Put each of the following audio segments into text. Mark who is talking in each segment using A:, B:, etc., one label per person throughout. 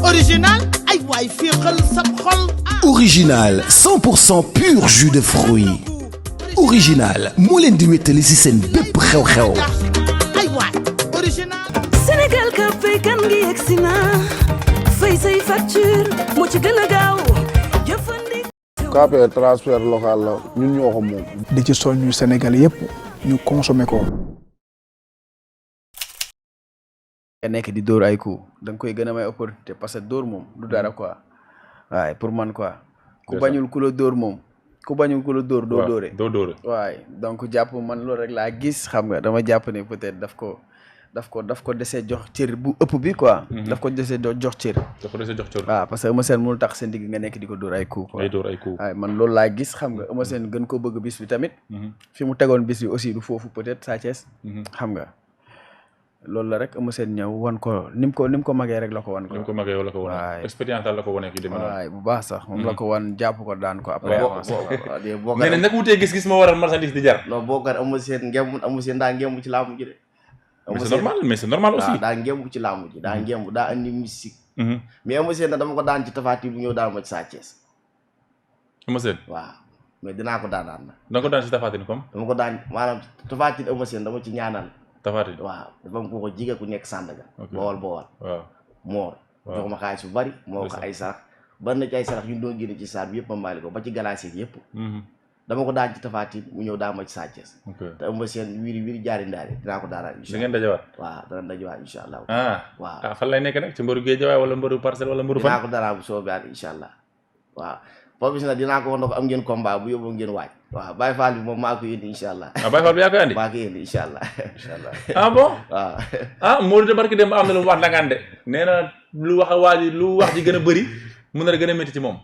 A: original ay waay féexal sab xol.
B: original 100% pur jus de fruits original moo leen di wéttali ci seen bépp xew-xew.
A: ay waay original.
C: Sénégal ka fay kan ngi yegsi na fay say facture moo ci gën a gaaw jëfandikoo.
D: KPR transfert local la ñun ñoo ko moom.
E: di ci soññu Sénégal yëpp ñu consommer ko.
F: nga nekk di dóor ay coup da nga koy gën a may opportunité parce que dóor moom du dara quoi waaye pour man quoi ku bañul ku la dóor moom ku bañul ku la dóor doo dóore waaye donc jàpp man loolu rek laa gis xam nga dama jàpp ne peut-être daf ko desee jox cër bu ëpp bi quoi daf ko desee jox cër waaw parce que Eumeu Sène mënul tax sa ndigg nga nekk di ko dóor ay coup quoi waaye man loolu laa gis xam nga Eumeu Sène gën ko bëgg bis bi tamit fi mu tegoon bis bi aussi du foofu peut-être Sa Thiès xam nga loolu la rek Eumeu Sène ñëw wan ko ni mu ko magee rek la ko wan ko. ni mu ko magee la ko wan expérience la ko wane ki demee noonu. waay bu baax sax moom la ko wan jàpp ko daan ko après.
G: nee na nag wutee gis-gis moo waral marchandise di jar.
H: non boo ko Eumeu Sène daa ngemb ci laamu ji de.
G: mais c'est normal aussi.
H: daa ngemb ci laamu ji daa ngemb daa andi mystique. mais Eumeu Sène dama ko daan ci Tapha Tine bu ñëw daan ma ci Sa Thiès.
G: Eumeu Sène
H: waaw mais dinaa ko daan na.
G: da nga ko daan ci Tapha Tine comme.
H: dama ko daan maanaam Tapha Tine Eumeu Sène dama ci ñaanal.
G: Tapha Tine
H: waaw dafa am ko jige ku nekk Sandaga. bool
G: waaw
H: moor jox ma xaalis bu bari moo ko ay sarax bari na ci ay sarax yu doon génne ci saar bi yëpp ma mbaali ko ba ci galaas yi yëpp dama ko daan ci Tapha Tine mu ñëw daa ma ci Sa Thiès te Eumeu Sène wiiri jaari ndaari dinaa ko daanaan incha allah
G: ngeen dajawaat
H: waaw dana dajawaat incha allah
G: waaw fan lay nekk nag ci mbaru Guédiawaye wala mbaru Parcelles wala mbaru fan
H: dinaa ko daanaan bu soobee incha allah waaw foofu si nag dinaa ko wax na ko am ngeen combat bu yóbbu ngeen waaj waaw Baye Fall bi moom maa ko indi incha allah
G: Baye Fall bi yaa koy andi
H: maa ko indi incha allah
G: ah bon
H: waaw
G: Modou de barki dem am na lu mu wax dangaan de nee na lu wax ji gën a bëri mun na la gën a métti ci moom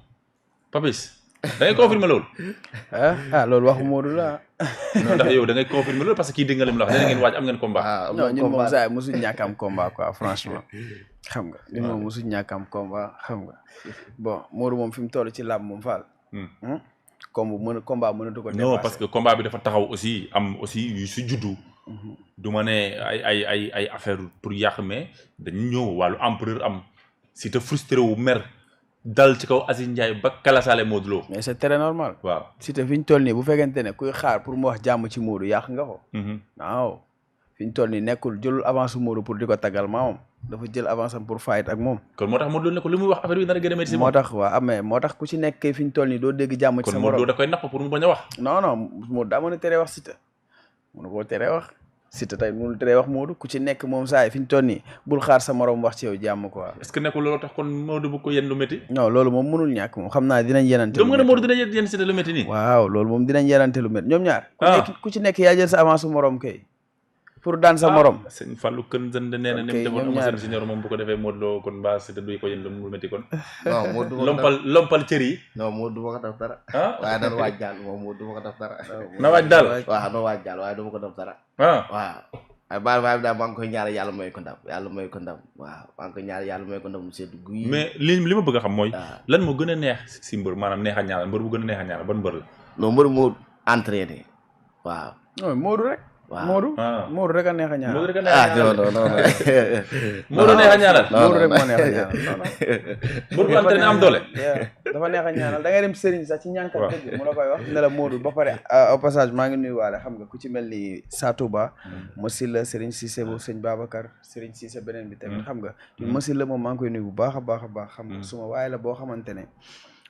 G: Papis da ngay confirmer loolu
F: loolu waxu Modou la
G: non ndax yow da ngay confirmer loolu parce que kii dégg nga li mu la wax nee ngeen waaj am ngeen combat
F: non ñun moom saa mosuñ ñàkk am combat quoi franchement xam nga ñun moom mosuñ ñàkk am combat xam nga bon Modou moom fi mu toll ci làmb moom Fall combat mënatu ko
G: non parce que combat bi dafa taxaw aussi am aussi yu si juddu du ma ne ay affaire pour yàq mais dañu ñëw wàllu empereur am si te frustré wu mer dal ci kaw Aziz Ndiaye ba kalasaale Modou Lo
F: mais c'est très normal
G: waaw
F: si te fi ñu toll nii bu fekkente ne kuy xaar pour mu wax jàmm ci Modou yàq nga ko waaw fi ñu toll nii nekkul jëlul avance Modou pour di ko taggal maamam dafa jël avance am pour fight ak moom
G: kon moo tax Modou Lo ne ko li muy wax affaire bi dana gën a métti si moom
F: moo tax waaw amee moo tax ku ci nekk kay fi ñu toll nii doo dégg jàmm ci sa morom
G: kon Modou Lo da koy napp pour mu bañ a wax
F: non Modou daa mën a teree wax si te mënu koo teree wax si te tey mënul teree wax Modou ku ci nekk moom saa yi fi ñu toll nii bul xaar sa morom wax ci yow jàmm quoi
G: est-ce que nekkul loolu tax kon Modou bu ko yenn lu métti
F: non loolu moom mënul ñàkk moom xam naa dinañ yenante
G: gëm nga ne Modou dina yenn si lu métti nii
F: waaw loolu moom dinañ yenante lu métti ñoom ñaar ku ci nekk yaa jël sa avance su morom kay pour daan sa morom
G: sëñ Fallou kën zënd nee na ni mu defoon Eumeu Sène senior moom bu ko defee Modou Lo kon mbaa si duy ko yéen lu métti kon
H: non Modou
G: lompal cër yi
H: non Modou du ma ko def dara waaye dana waaj daal moom Modou du ma ko def dara
G: na waaj daal
H: waaw na waaj daal waaye du ma ko def dara waaw ay baal daal maa ngi koy ñaanal yàlla may ko ndam waaw maa ngi koy ñaanal yàlla may ko ndam mu seddu guy
G: mais li ma bëgg a xam mooy lan moo gën a neex si mbër maanaam neex a ñaanal mbër bu gën a neex a ñaanal ban mbër la
H: non mbër moo entraîné waaw
F: Modou rek
H: waaw
F: Modou rek a neex a ñaanal
G: Modou rek a neex a ñaanal
H: non
G: Modou neex a ñaanal
F: Modou rek moo neex a ñaanal
G: mbër bu entraîné am doole
F: dafa neex a ñaanal da ngay dem Serigne sax ci ñànkat dëgg mu la koy wax ne la Modou ba pare au passage maa ngi nuyu waale xam nga ku ci mel ni Satouba Massi la Serigne Cissé bu sëñ Babacar Serigne Cissé beneen bi tamit xam nga Massi la moom maa ngi koy nuyu bu baax a baax xam nga suma waaye la boo xamante ne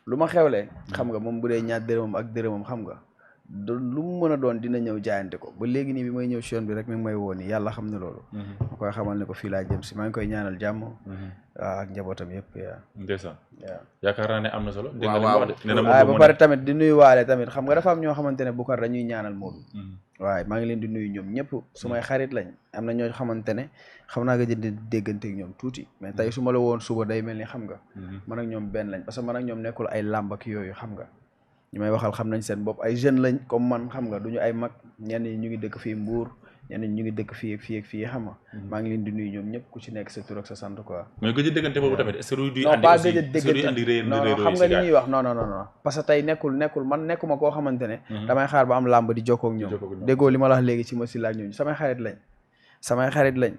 F: lu ma xewle xam nga moom bu dee ñaar dërëmam ak dërëmam xam nga lu mu mën a doon dina ñëw jaayante ko ba léegi nii bi may ñëw si yoon bi rek mi ngi may woo nii yàlla xam ne loolu ma koy xamal ne ko fii laa jëm si maa ngi koy ñaanal jàmm waaw ak njabootam yëpp
G: ndeysaan yaakaar naa ne am na solo
F: waaw waaye ba pare tamit di nuyu waale tamit xam nga dafa am ñoo xamante ne Boucar dañuy ñaanal Modou waaye maa ngi leen di nuyu ñoom ñëpp sumay xarit lañ am na ñoo xamante ne xam naa nga jënd déggante ak ñoom tuuti mais tey su ma la woon suba day mel ni xam nga man ak ñoom benn lañ parce que man ak ñoom nekkul ay làmb ak yooyu xam nga ñi may waxal xam nañ seen bopp ay jeunes lañ comme man xam nga duñu ay mag ñenn ñi ñu ngi dëkk fii Mbour ñenn ñi ñu ngi dëkk fii ak fii xam nga maa ngi leen di nuyu ñoom ñëpp ku ci nekk sa tur ak sa sant quoi
G: mais gëj a déggante boobu tamit est-ce que du
F: andi non xam nga li ñuy wax non parce que tey nekkul man nekkuma koo xamante ne damay xaar ba am làmb di jokkoo ak ñoom déggoo li ma la wax léegi ci ma si laaj ñooñu samay xarit lañ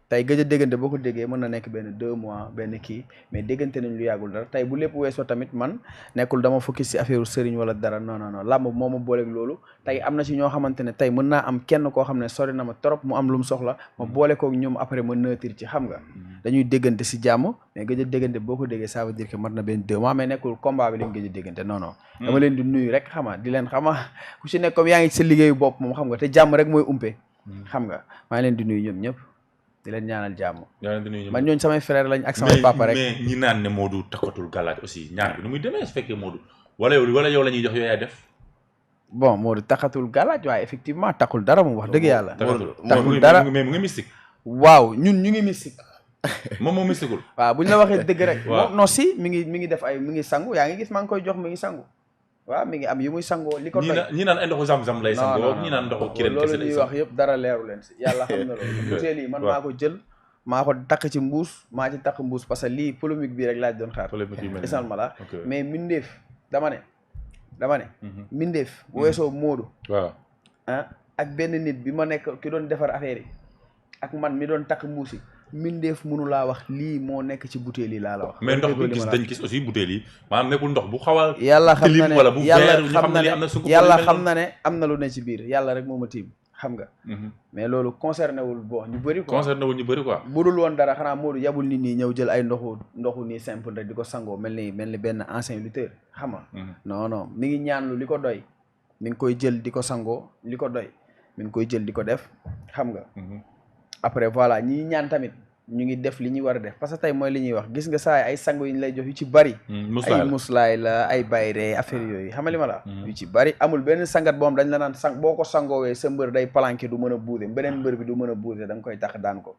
F: tey gëj a déggante boo ko déggee mën na nekk benn 2 mois benn kii mais déggante nañ lu yàggul dara tey bu lépp weesoo tamit man nekkul dama focus si affaire sëriñ wala dara non non non làmb moo ma booleeg loolu tey am na si ñoo xamante ne tey mën naa am kenn koo xam ne sori na ma trop mu am lu mu soxla ma boole koog ñoom après ma neutre ci xam nga dañuy déggante si jàmm mais gëj a déggante boo ko déggee ça veut dire que mat na benn 2 mois mais nekkul combat bi lañ gëj a déggante non non dama leen di nuyu rek xama di leen xama ku si nekk comme yaa ngi ci sa liggéeyu bopp moom xam nga te jàmm rek mooy umpe xam nga maa ngi leen di nuyu ñoom ñëpp di leen ñaanal jàmm man ñooñu samay frère lañ ak samay papa rek
G: mais ñi naan ne Modou takkatul galaaj aussi ñaar bi nu muy demee su fekkee Modou wala yow la ñuy jox yooyaay def
F: bon Modou takkatul galaaj waaye effectivement takkul dara moom wax dëgg yàlla
G: takkul dara mais mu ngi mystique
F: waaw ñun ñu ngi mystique
G: moom mystiqueul
F: waaw buñ la waxee dëgg rek moom non si mi ngi def ay mi ngi sangu yaa ngi gis maa ngi koy jox mi ngi sangu waaw mi ngi am yu muy sangoo li ko doy
G: ñi naan ay ndoxu zam-zam lay sangoo ñi naan ndoxu kireen kese lay
F: loolu ñuy wax yëpp dara leeru leen si yàlla xam na loolu butéel yi man maa ko jël maa ko takk ci mbuus maa ci takk mbuus parce que lii polémique bii rek laaj doon xaar isal ma la mais mindeef dama ne mindeef bu weesoo Modou
G: waaw
F: ah ak benn nit bi ma nekk ki doon defar affaire yi ak man mi doon takk mbuus yi mindeef mënu laa wax lii moo nekk ci butéel yi laa la wax
G: mais ndox bi dañ gis aussi butéel yi maanaam nekkul ndox bu xaw a
F: yàlla xam na ne
G: wala bu
F: yàlla xam na ne am na lu ne ci biir yàlla rek moo ma tiim xam nga mais loolu concerné wul bon ñu bëri quoi bu dul woon dara xanaa Modou yabul nit ñi ñëw jël ay ndoxu nii simple rek di ko sangoo mel ni benn ancien lutteur xam nga non non mi ngi ñaan lu li ko doy mi ngi koy jël di ko sangoo li ko doy mi ngi koy jël di ko def xam nga après voilà ñi ñaan tamit ñu ngi def li ñuy war a def parce que tey mooy li ñuy wax gis nga saa ay sango yi ñu lay jox yu ci bari ay muslaay la ay bayre affaire yooyu xam nga li ma la yu ci bari amul benn sangat boom dañ la naan boo ko sangoowee sa mbër day palanqué du mën a buuse beneen mbër bi du mën a buuse da nga koy tax daan ko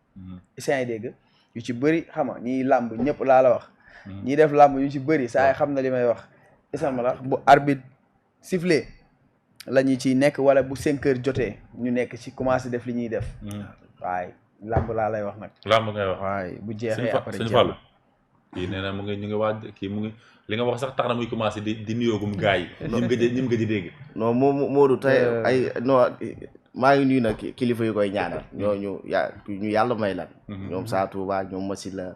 F: isient yi dégg yu ci bëri xam nga ñiy làmb ñëpp laa la wax ñiy def làmb yu ci bëri saa xam na li may wax isant ma la bu arbitre sifflé la ñu ciy nekk wala bu 5 heures jotee ñu nekk ci commencé def li ñuy def waaye làmb laa lay wax nag.
G: làmb ngay wax
F: waaye bu jeexee après
G: sëñ Fallou kii nee na ñu ngi waaj kii mu ngi li nga wax sax tax na muy commencé di nuyoogum gars yi. ñi mu gëj a dégg.
H: non Modou tey maa ngi nuyu nag kilifa yu koy ñaanal. ñu yàlla may lan. ñoom Sa Touba ñoom Masila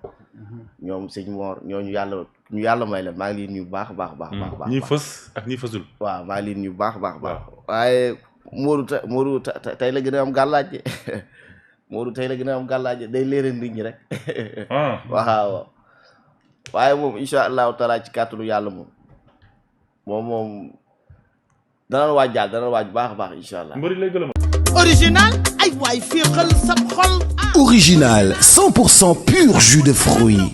H: ñoom sëñ Mor ñu yàlla may lan maa ngi leen nuyu baax a baax.
G: ñi fës ak ñi fësul.
H: waaw maa ngi leen nuyu baax. waaye Modou tey la gën a am gàllaaj Modou tey la gën a am gàllaaje day leeral nit ñi rek waaw waaye moom incha allahu taala ci kàttanu yàlla moom dana waaj baax a baax incha allah.
G: mbëri lay gën a
A: original ay waay fii xel sab xol.
B: original 100% pur jus de fruits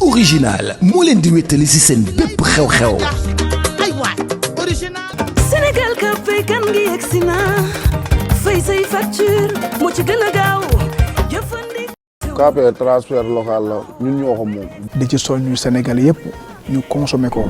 B: original moo leen di wéttali ci seen bépp xew-xew.
A: ay waay original.
C: Sénégal ka fay kan ngi yegsi na fay say facture moo ci gën a gaaw jëfandikoo.
D: KPR transfert local la ñun ñoo ko moom.
E: di ci soññu Sénégal yëpp ñu consommer ko.